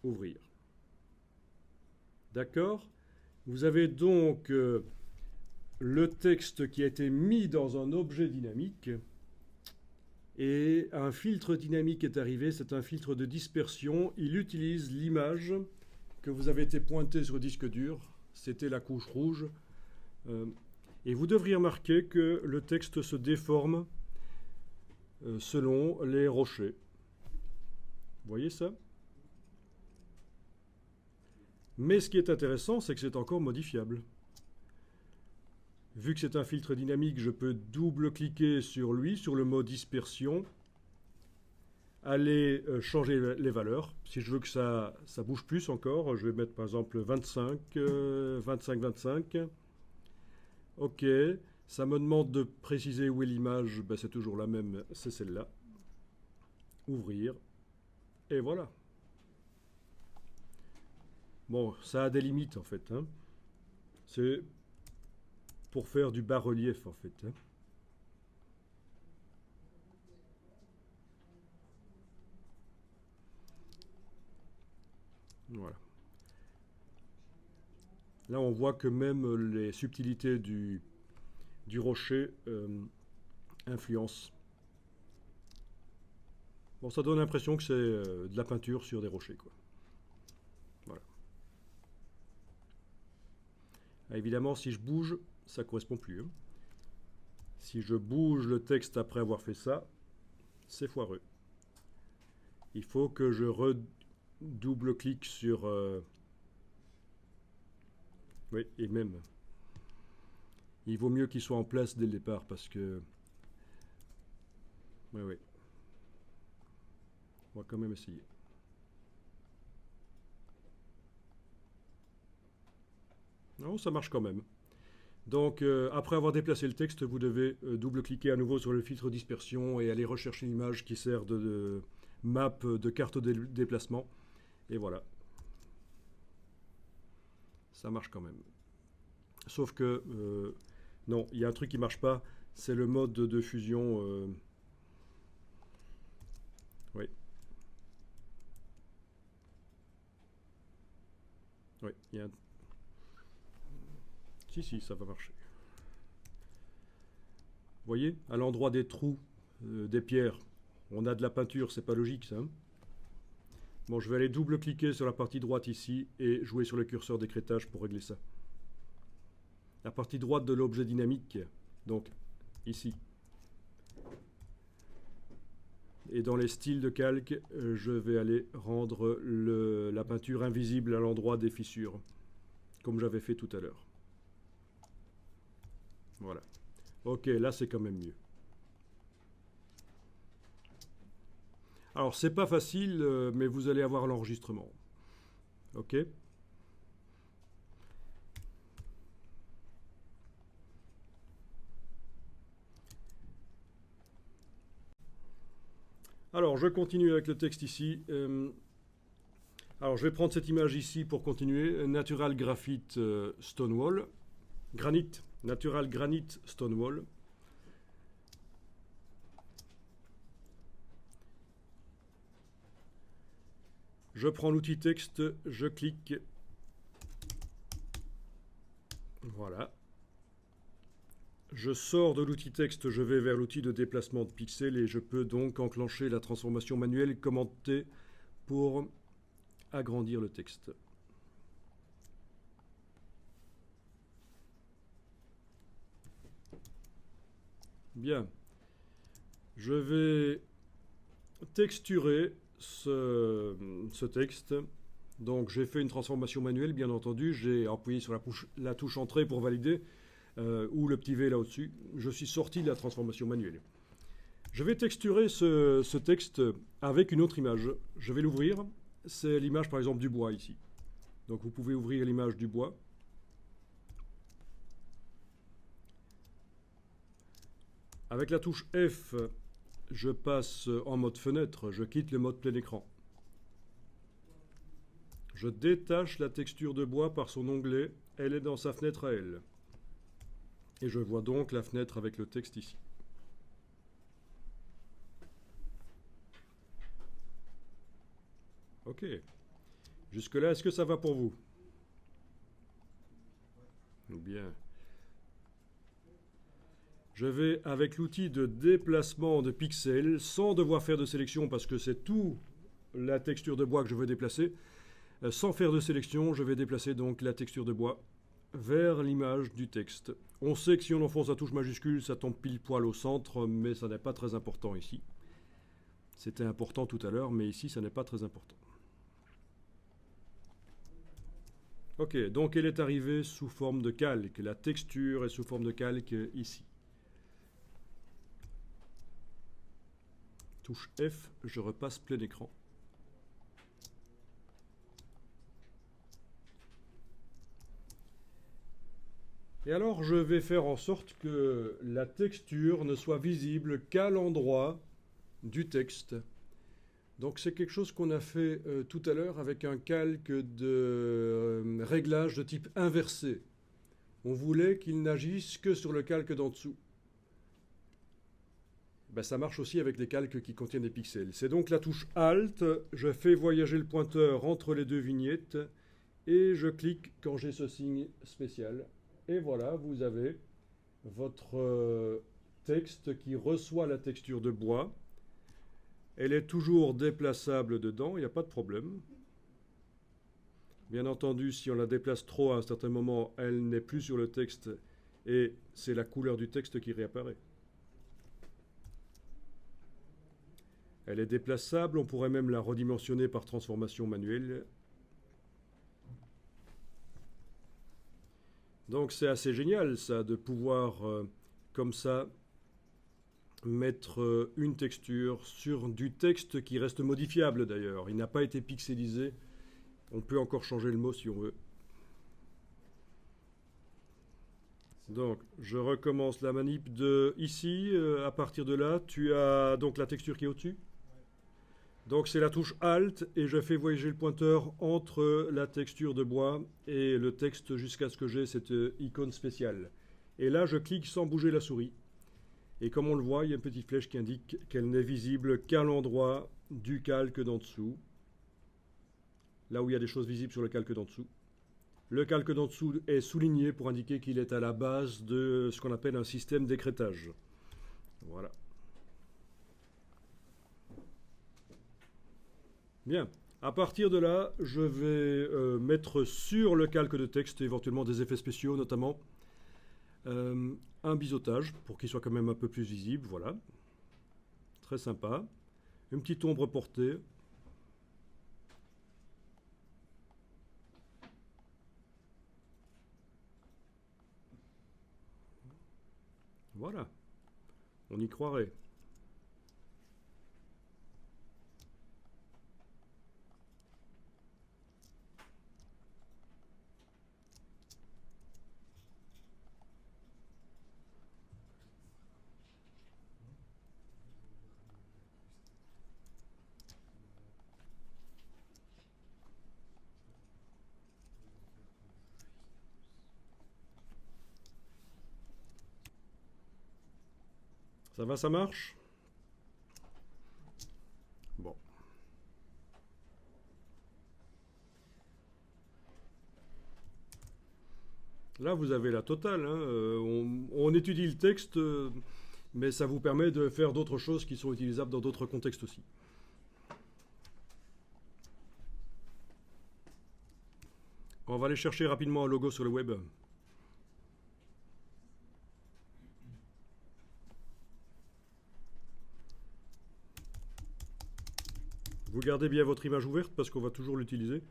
ouvrir. D'accord? Vous avez donc le texte qui a été mis dans un objet dynamique et un filtre dynamique est arrivé, c'est un filtre de dispersion. Il utilise l'image que vous avez été pointée sur le disque dur, c'était la couche rouge. Et vous devriez remarquer que le texte se déforme selon les rochers. Vous voyez ça? Mais ce qui est intéressant, c'est que c'est encore modifiable. Vu que c'est un filtre dynamique, je peux double-cliquer sur lui, sur le mode dispersion, aller changer les valeurs. Si je veux que ça bouge plus encore, je vais mettre par exemple 25, 25, 25. Ok, ça me demande de préciser où est l'image, ben, c'est toujours la même, c'est celle-là. Ouvrir, et voilà. Bon, ça a des limites en fait, hein. C'est pour faire du bas-relief en fait, hein. Voilà. Là, on voit que même les subtilités du rocher influencent. Bon, ça donne l'impression que c'est de la peinture sur des rochers, quoi. Voilà. Ah, évidemment, si je bouge, ça ne correspond plus, hein. Si je bouge le texte après avoir fait ça, c'est foireux. Il faut que je redouble-clique sur... oui, et même... Il vaut mieux qu'il soit en place dès le départ parce que... Oui, oui. On va quand même essayer. Non, ça marche quand même. Donc, après avoir déplacé le texte, vous devez double-cliquer à nouveau sur le filtre dispersion et aller rechercher une image qui sert de map, de carte de déplacement. Et voilà. Ça marche quand même. Sauf que, non, il y a un truc qui ne marche pas, c'est le mode de fusion. Oui. Oui, il y a un... Si, ça va marcher. Vous voyez, à l'endroit des trous, des pierres, on a de la peinture, c'est pas logique ça, hein. Bon, je vais aller double-cliquer sur la partie droite ici et jouer sur le curseur d'écrêtage pour régler ça. La partie droite de l'objet dynamique, donc ici. Et dans les styles de calque, je vais aller rendre la peinture invisible à l'endroit des fissures, comme j'avais fait tout à l'heure. Voilà. Ok, là c'est quand même mieux. Alors c'est pas facile, mais vous allez avoir l'enregistrement. Ok? Alors je continue avec le texte ici. Alors je vais prendre cette image ici pour continuer. Natural Graphite Stonewall. Granite. Natural Granite Stonewall. Je prends l'outil texte, je clique. Voilà. Je sors de l'outil texte, je vais vers l'outil de déplacement de pixels et je peux donc enclencher la transformation manuelle commentée pour agrandir le texte. Bien. Je vais texturer ce texte. Donc j'ai fait une transformation manuelle, bien entendu. J'ai appuyé sur la touche entrée pour valider, ou le petit V là au-dessus. Je suis sorti de la transformation manuelle. Je vais texturer ce texte avec une autre image. Je vais l'ouvrir. C'est l'image par exemple du bois ici. Donc vous pouvez ouvrir l'image du bois. Avec la touche F, je passe en mode fenêtre, je quitte le mode plein écran. Je détache la texture de bois par son onglet, elle est dans sa fenêtre à elle. Et je vois donc la fenêtre avec le texte ici. Ok. Jusque-là, est-ce que ça va pour vous? Bien. Je vais avec l'outil de déplacement de pixels, sans devoir faire de sélection parce que c'est tout la texture de bois que je veux déplacer. Sans faire de sélection, je vais déplacer donc la texture de bois vers l'image du texte. On sait que si on enfonce la touche majuscule, ça tombe pile poil au centre, mais ça n'est pas très important ici. C'était important tout à l'heure, mais ici, ça n'est pas très important. Ok, donc elle est arrivée sous forme de calque. La texture est sous forme de calque ici. Touche F, je repasse plein écran. Et alors je vais faire en sorte que la texture ne soit visible qu'à l'endroit du texte. Donc c'est quelque chose qu'on a fait tout à l'heure avec un calque de réglage de type inversé. On voulait qu'il n'agisse que sur le calque d'en dessous. Ben, ça marche aussi avec les calques qui contiennent des pixels. C'est donc la touche Alt, je fais voyager le pointeur entre les deux vignettes et je clique quand j'ai ce signe spécial. Et voilà, vous avez votre texte qui reçoit la texture de bois. Elle est toujours déplaçable dedans, il n'y a pas de problème. Bien entendu, si on la déplace trop à un certain moment, elle n'est plus sur le texte et c'est la couleur du texte qui réapparaît. Elle est déplaçable, on pourrait même la redimensionner par transformation manuelle. Donc c'est assez génial ça, de pouvoir comme ça mettre une texture sur du texte qui reste modifiable d'ailleurs. Il n'a pas été pixelisé. On peut encore changer le mot si on veut. Donc, je recommence la manip de ici. À partir de là, tu as donc la texture qui est au-dessus. Donc, c'est la touche Alt et je fais voyager le pointeur entre la texture de bois et le texte jusqu'à ce que j'ai cette icône spéciale. Et là, je clique sans bouger la souris. Et comme on le voit, il y a une petite flèche qui indique qu'elle n'est visible qu'à l'endroit du calque d'en dessous. Là où il y a des choses visibles sur le calque d'en dessous. Le calque d'en dessous est souligné pour indiquer qu'il est à la base de ce qu'on appelle un système d'écrêtage. Voilà. Bien. À partir de là, je vais mettre sur le calque de texte éventuellement des effets spéciaux, notamment un biseautage pour qu'il soit quand même un peu plus visible. Voilà. Très sympa. Une petite ombre portée. Voilà. On y croirait. Ça va, ça marche? Bon. Là, vous avez la totale. Hein. On étudie le texte, mais ça vous permet de faire d'autres choses qui sont utilisables dans d'autres contextes aussi. On va aller chercher rapidement un logo sur le web. Vous gardez bien votre image ouverte parce qu'on va toujours l'utiliser.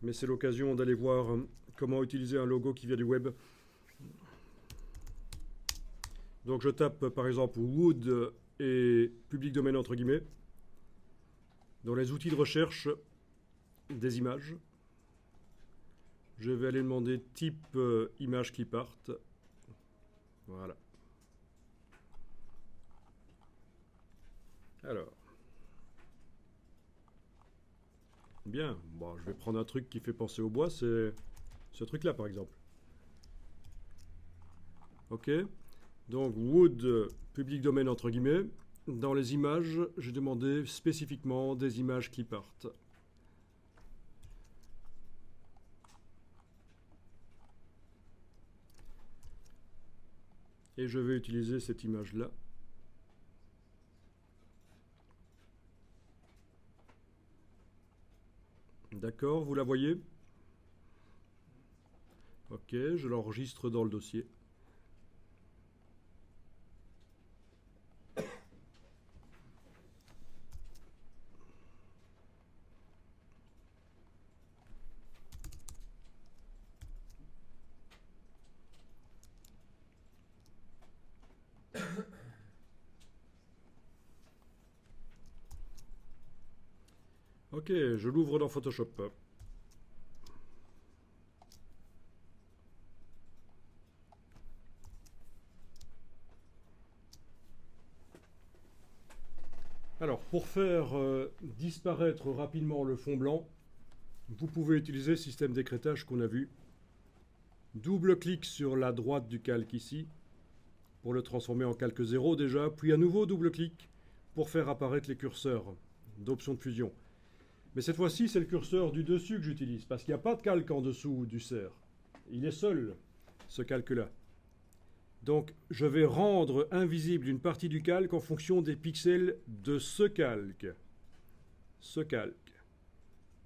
Mais c'est l'occasion d'aller voir comment utiliser un logo qui vient du web. Donc je tape par exemple Wood et public domaine entre guillemets. Dans les outils de recherche des images. Je vais aller demander type image clipart. Voilà. Alors. Bien, bon, je vais prendre un truc qui fait penser au bois, c'est ce truc-là par exemple. Ok, donc Wood, public domaine entre guillemets. Dans les images, j'ai demandé spécifiquement des images clipart. Et je vais utiliser cette image-là. D'accord, vous la voyez? Ok, je l'enregistre dans le dossier. Ok, je l'ouvre dans Photoshop. Alors, pour faire disparaître rapidement le fond blanc, vous pouvez utiliser le système d'écrêtage qu'on a vu. Double-clic sur la droite du calque ici, pour le transformer en calque 0 déjà, puis à nouveau double-clic pour faire apparaître les curseurs d'options de fusion. Mais cette fois-ci, c'est le curseur du dessus que j'utilise, parce qu'il n'y a pas de calque en dessous du cerf. Il est seul, ce calque-là. Donc, je vais rendre invisible une partie du calque en fonction des pixels de ce calque. Ce calque.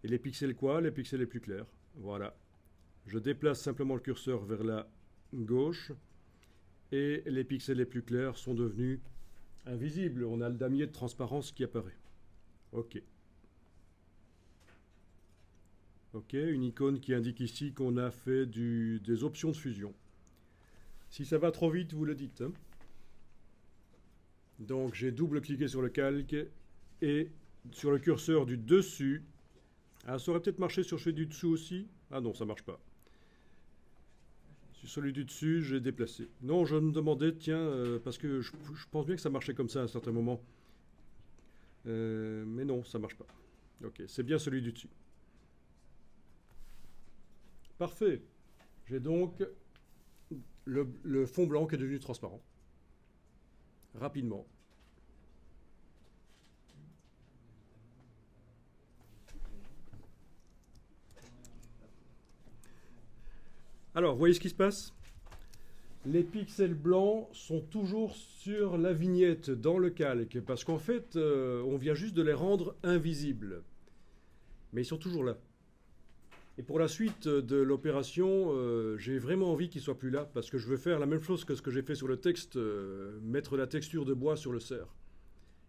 Et les pixels quoi? Les pixels les plus clairs. Voilà. Je déplace simplement le curseur vers la gauche. Et les pixels les plus clairs sont devenus invisibles. On a le damier de transparence qui apparaît. OK. OK, une icône qui indique ici qu'on a fait des options de fusion. Si ça va trop vite, vous le dites. Hein. Donc j'ai double-cliqué sur le calque et sur le curseur du dessus. Ah, ça aurait peut-être marché sur celui du dessous aussi. Ah non, ça ne marche pas. Sur celui du dessus, j'ai déplacé. Non, je me demandais, tiens, parce que je pense bien que ça marchait comme ça à un certain moment. Mais non, ça ne marche pas. Ok, c'est bien celui du dessus. Parfait. J'ai donc le fond blanc qui est devenu transparent. Rapidement. Alors, vous voyez ce qui se passe? Les pixels blancs sont toujours sur la vignette dans le calque, parce qu'en fait, on vient juste de les rendre invisibles. Mais ils sont toujours là. Et pour la suite de l'opération, j'ai vraiment envie qu'ils ne soient plus là, parce que je veux faire la même chose que ce que j'ai fait sur le texte, mettre la texture de bois sur le cerf.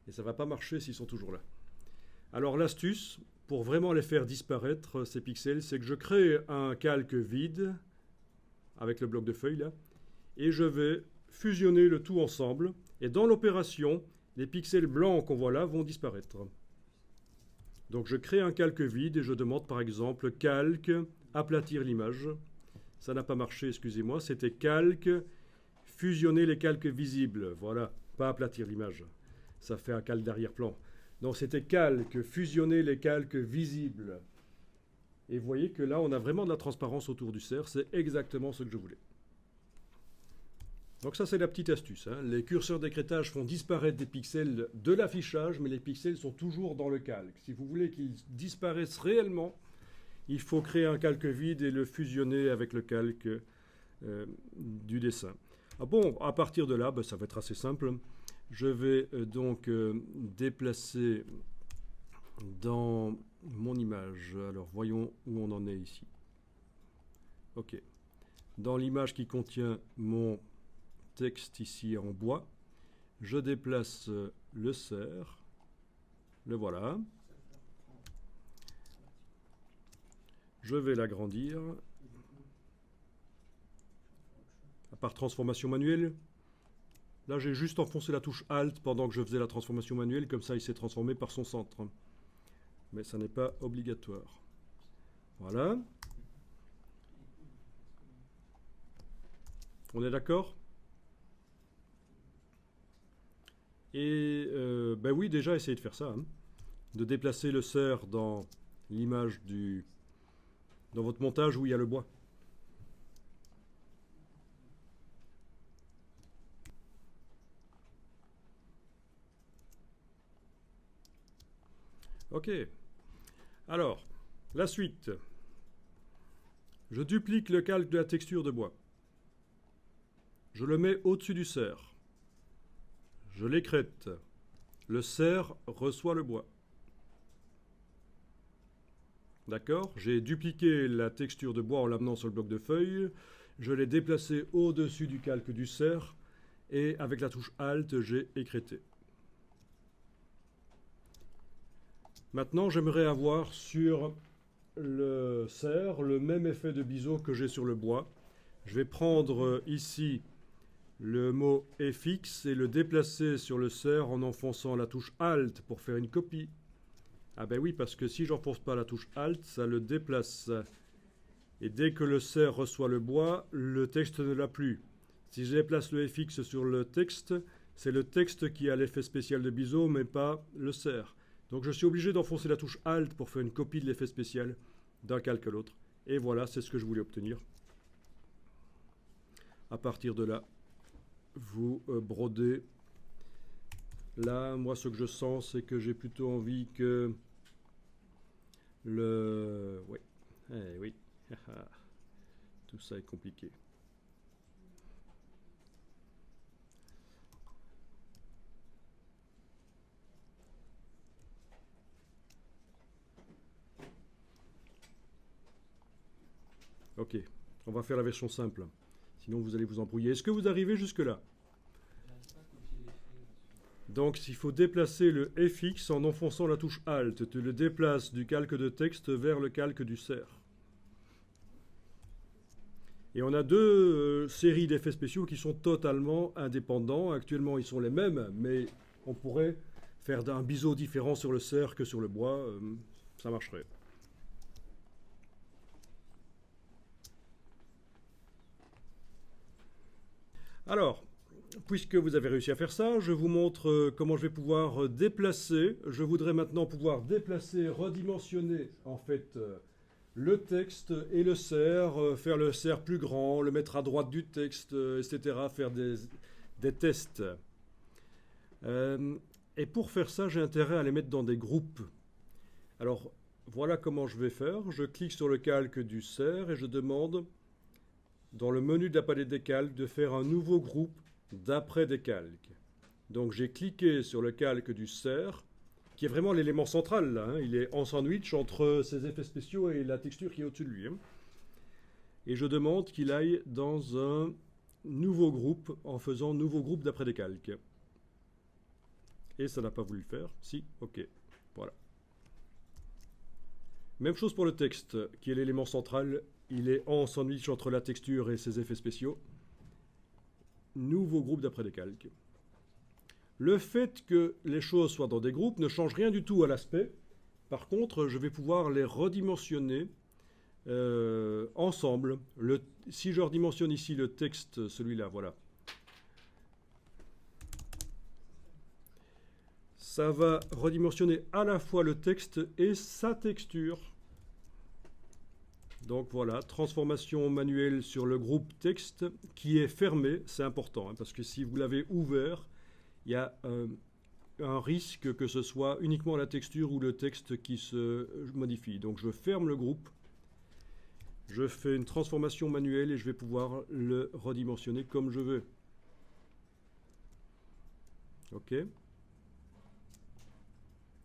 Et ça ne va pas marcher s'ils sont toujours là. Alors l'astuce, pour vraiment les faire disparaître, ces pixels, c'est que je crée un calque vide, avec le bloc de feuilles là, et je vais fusionner le tout ensemble, et dans l'opération, les pixels blancs qu'on voit là vont disparaître. Donc je crée un calque vide et je demande par exemple calque, aplatir l'image. Ça n'a pas marché, excusez-moi, c'était calque, fusionner les calques visibles. Voilà, pas aplatir l'image. Ça fait un calque d'arrière-plan. Donc c'était calque, fusionner les calques visibles. Et vous voyez que là, on a vraiment de la transparence autour du cerf. C'est exactement ce que je voulais. Donc ça, c'est la petite astuce. Hein. Les curseurs d'écrêtage font disparaître des pixels de l'affichage, mais les pixels sont toujours dans le calque. Si vous voulez qu'ils disparaissent réellement, il faut créer un calque vide et le fusionner avec le calque du dessin. Ah bon, à partir de là, ça va être assez simple. Je vais donc déplacer dans mon image. Alors, voyons où on en est ici. OK. Dans l'image qui contient mon texte ici en bois, je déplace le cerf. Le voilà. Je vais l'agrandir. Par transformation manuelle. Là, j'ai juste enfoncé la touche Alt pendant que je faisais la transformation manuelle, comme ça il s'est transformé par son centre. Mais ça n'est pas obligatoire. Voilà. On est d'accord? Et ben oui, déjà, essayez de faire ça. Hein. De déplacer le cerf dans l'image dans votre montage où il y a le bois. Ok. Alors, la suite. Je duplique le calque de la texture de bois. Je le mets au-dessus du cerf. Je l'écrète. Le cerf reçoit le bois. D'accord? J'ai dupliqué la texture de bois en l'amenant sur le bloc de feuilles. Je l'ai déplacé au-dessus du calque du cerf. Et avec la touche Alt, j'ai écrêté. Maintenant, j'aimerais avoir sur le cerf le même effet de biseau que j'ai sur le bois. Je vais prendre ici le mot FX et le déplacer sur le cerf en enfonçant la touche Alt pour faire une copie. Ah ben oui, parce que si j'enfonce pas la touche Alt, ça le déplace. Et dès que le ser reçoit le bois, le texte ne l'a plus. Si je déplace le FX sur le texte, c'est le texte qui a l'effet spécial de biseau, mais pas le ser. Donc je suis obligé d'enfoncer la touche Alt pour faire une copie de l'effet spécial d'un calque à l'autre. Et voilà, c'est ce que je voulais obtenir. À partir de là, vous brodez. Là, moi, ce que je sens, c'est que j'ai plutôt envie que le... Oui, oui. Tout ça est compliqué. Ok, on va faire la version simple. Sinon, vous allez vous embrouiller. Est-ce que vous arrivez jusque-là? Donc, il faut déplacer le FX en enfonçant la touche Alt. Tu le déplaces du calque de texte vers le calque du ser. Et on a deux séries d'effets spéciaux qui sont totalement indépendants. Actuellement, ils sont les mêmes, mais on pourrait faire un biseau différent sur le ser que sur le bois. Ça marcherait. Alors, puisque vous avez réussi à faire ça, je vous montre comment je vais pouvoir déplacer. Je voudrais maintenant pouvoir déplacer, redimensionner en fait le texte et le ser, faire le ser plus grand, le mettre à droite du texte, etc., faire des tests. Et pour faire ça, j'ai intérêt à les mettre dans des groupes. Alors, voilà comment je vais faire. Je clique sur le calque du ser et je demande, dans le menu de la palette des calques, de faire un nouveau groupe d'après des calques. Donc j'ai cliqué sur le calque du ser, qui est vraiment l'élément central là, hein. Il est en sandwich entre ses effets spéciaux et la texture qui est au-dessus de lui, hein. Et je demande qu'il aille dans un nouveau groupe en faisant nouveau groupe d'après des calques. Et ça n'a pas voulu le faire. Si, ok, voilà. Même chose pour le texte, qui est l'élément central. Il est en sandwich entre la texture et ses effets spéciaux. Nouveau groupe d'après des calques. Le fait que les choses soient dans des groupes ne change rien du tout à l'aspect. Par contre, je vais pouvoir les redimensionner ensemble. Si je redimensionne ici le texte, celui-là, voilà. Ça va redimensionner à la fois le texte et sa texture. Donc voilà, transformation manuelle sur le groupe texte qui est fermé, c'est important, hein, parce que si vous l'avez ouvert, il y a un risque que ce soit uniquement la texture ou le texte qui se modifie. Donc je ferme le groupe, je fais une transformation manuelle et je vais pouvoir le redimensionner comme je veux. Ok.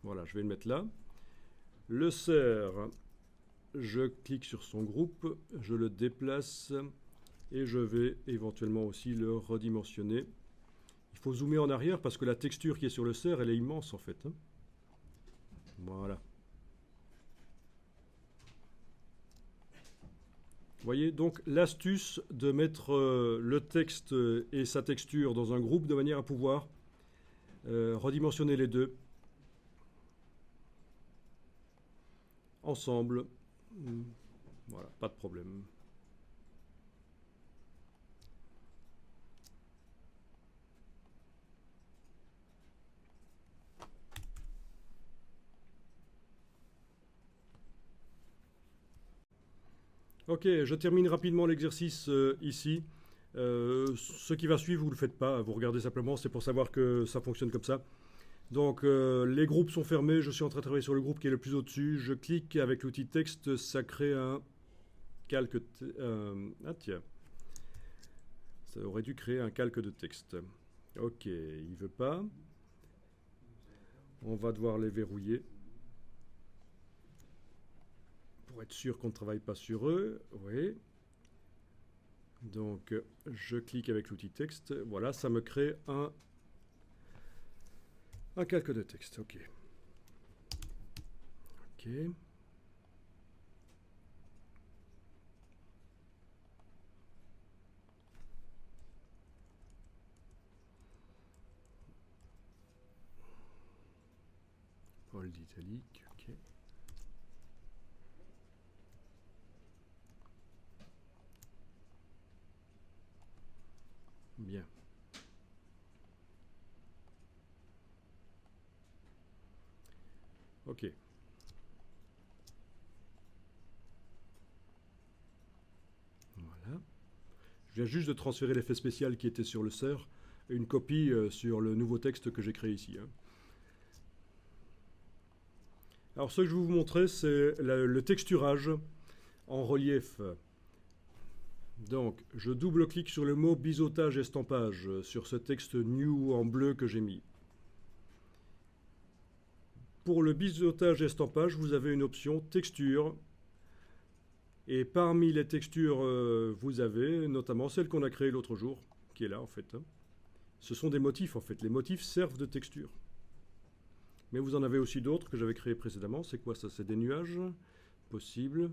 Voilà, je vais le mettre là. Le ser, je clique sur son groupe, je le déplace et je vais éventuellement aussi le redimensionner. Il faut zoomer en arrière parce que la texture qui est sur le ser, elle est immense en fait, hein. Voilà. Vous voyez, donc l'astuce de mettre le texte et sa texture dans un groupe de manière à pouvoir redimensionner les deux ensemble. Voilà, pas de problème. Ok, je termine rapidement l'exercice ici. Ce qui va suivre, vous ne le faites pas, vous regardez simplement, c'est pour savoir que ça fonctionne comme ça. Donc les groupes sont fermés, je suis en train de travailler sur le groupe qui est le plus au-dessus. Je clique avec l'outil texte, ça crée un calque... ah tiens, ça aurait dû créer un calque de texte. Ok, il ne veut pas. On va devoir les verrouiller. Pour être sûr qu'on ne travaille pas sur eux, oui. Donc, je clique avec l'outil texte. Voilà, ça me crée un calque de texte. Ok. Ok. Paul d'italique. Ok. Ok. Bien. Ok. Voilà. Je viens juste de transférer l'effet spécial qui était sur le ser et une copie sur le nouveau texte que j'ai créé ici. Hein. Alors ce que je vais vous montrer, c'est le texturage en relief. Donc, je double-clique sur le mot biseautage estampage sur ce texte new en bleu que j'ai mis. Pour le biseautage estampage, vous avez une option texture. Et parmi les textures, vous avez notamment celle qu'on a créée l'autre jour, qui est là en fait. Hein. Ce sont des motifs en fait. Les motifs servent de texture. Mais vous en avez aussi d'autres que j'avais créés précédemment. C'est quoi ça? C'est des nuages possibles.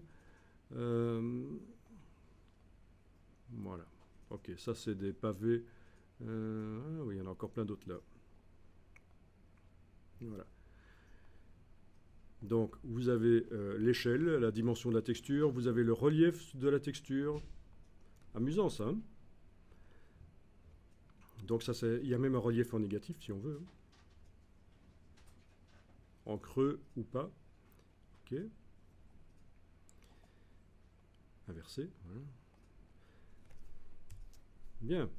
Voilà. Ok, ça c'est des pavés. Ah oui, il y en a encore plein d'autres là. Voilà. Donc vous avez l'échelle, la dimension de la texture, vous avez le relief de la texture. Amusant ça. Hein. Donc ça c'est, il y a même un relief en négatif si on veut. Hein. En creux ou pas. Ok. Inversé. Voilà. Bien.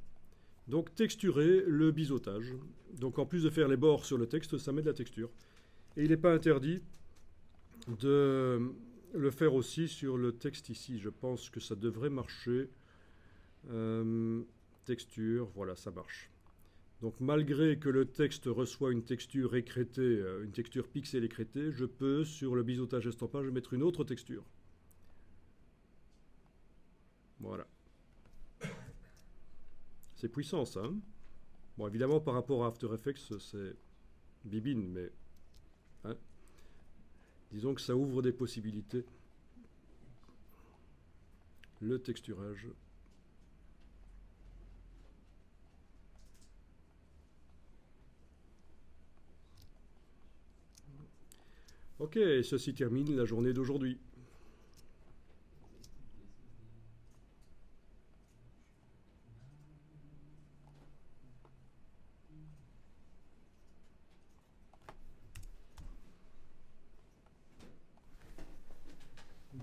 Donc texturer le biseautage. Donc en plus de faire les bords sur le texte, ça met de la texture. Et il n'est pas interdit de le faire aussi sur le texte ici. Je pense que ça devrait marcher. Texture, voilà, ça marche. Donc malgré que le texte reçoit une texture écrêtée, une texture pixel écrêtée, je peux, sur le biseautage estampage, mettre une autre texture. Voilà. C'est puissant ça. Hein. Bon, évidemment, par rapport à After Effects, c'est bibine, mais hein, disons que ça ouvre des possibilités. Le texturage. Ok, ceci termine la journée d'aujourd'hui.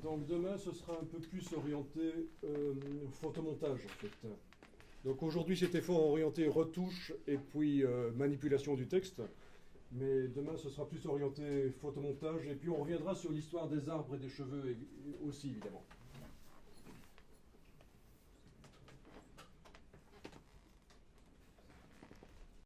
Donc demain, ce sera un peu plus orienté photomontage en fait. Donc aujourd'hui, c'était fort orienté retouche et puis manipulation du texte. Mais demain, ce sera plus orienté photomontage et puis on reviendra sur l'histoire des arbres et des cheveux aussi, évidemment.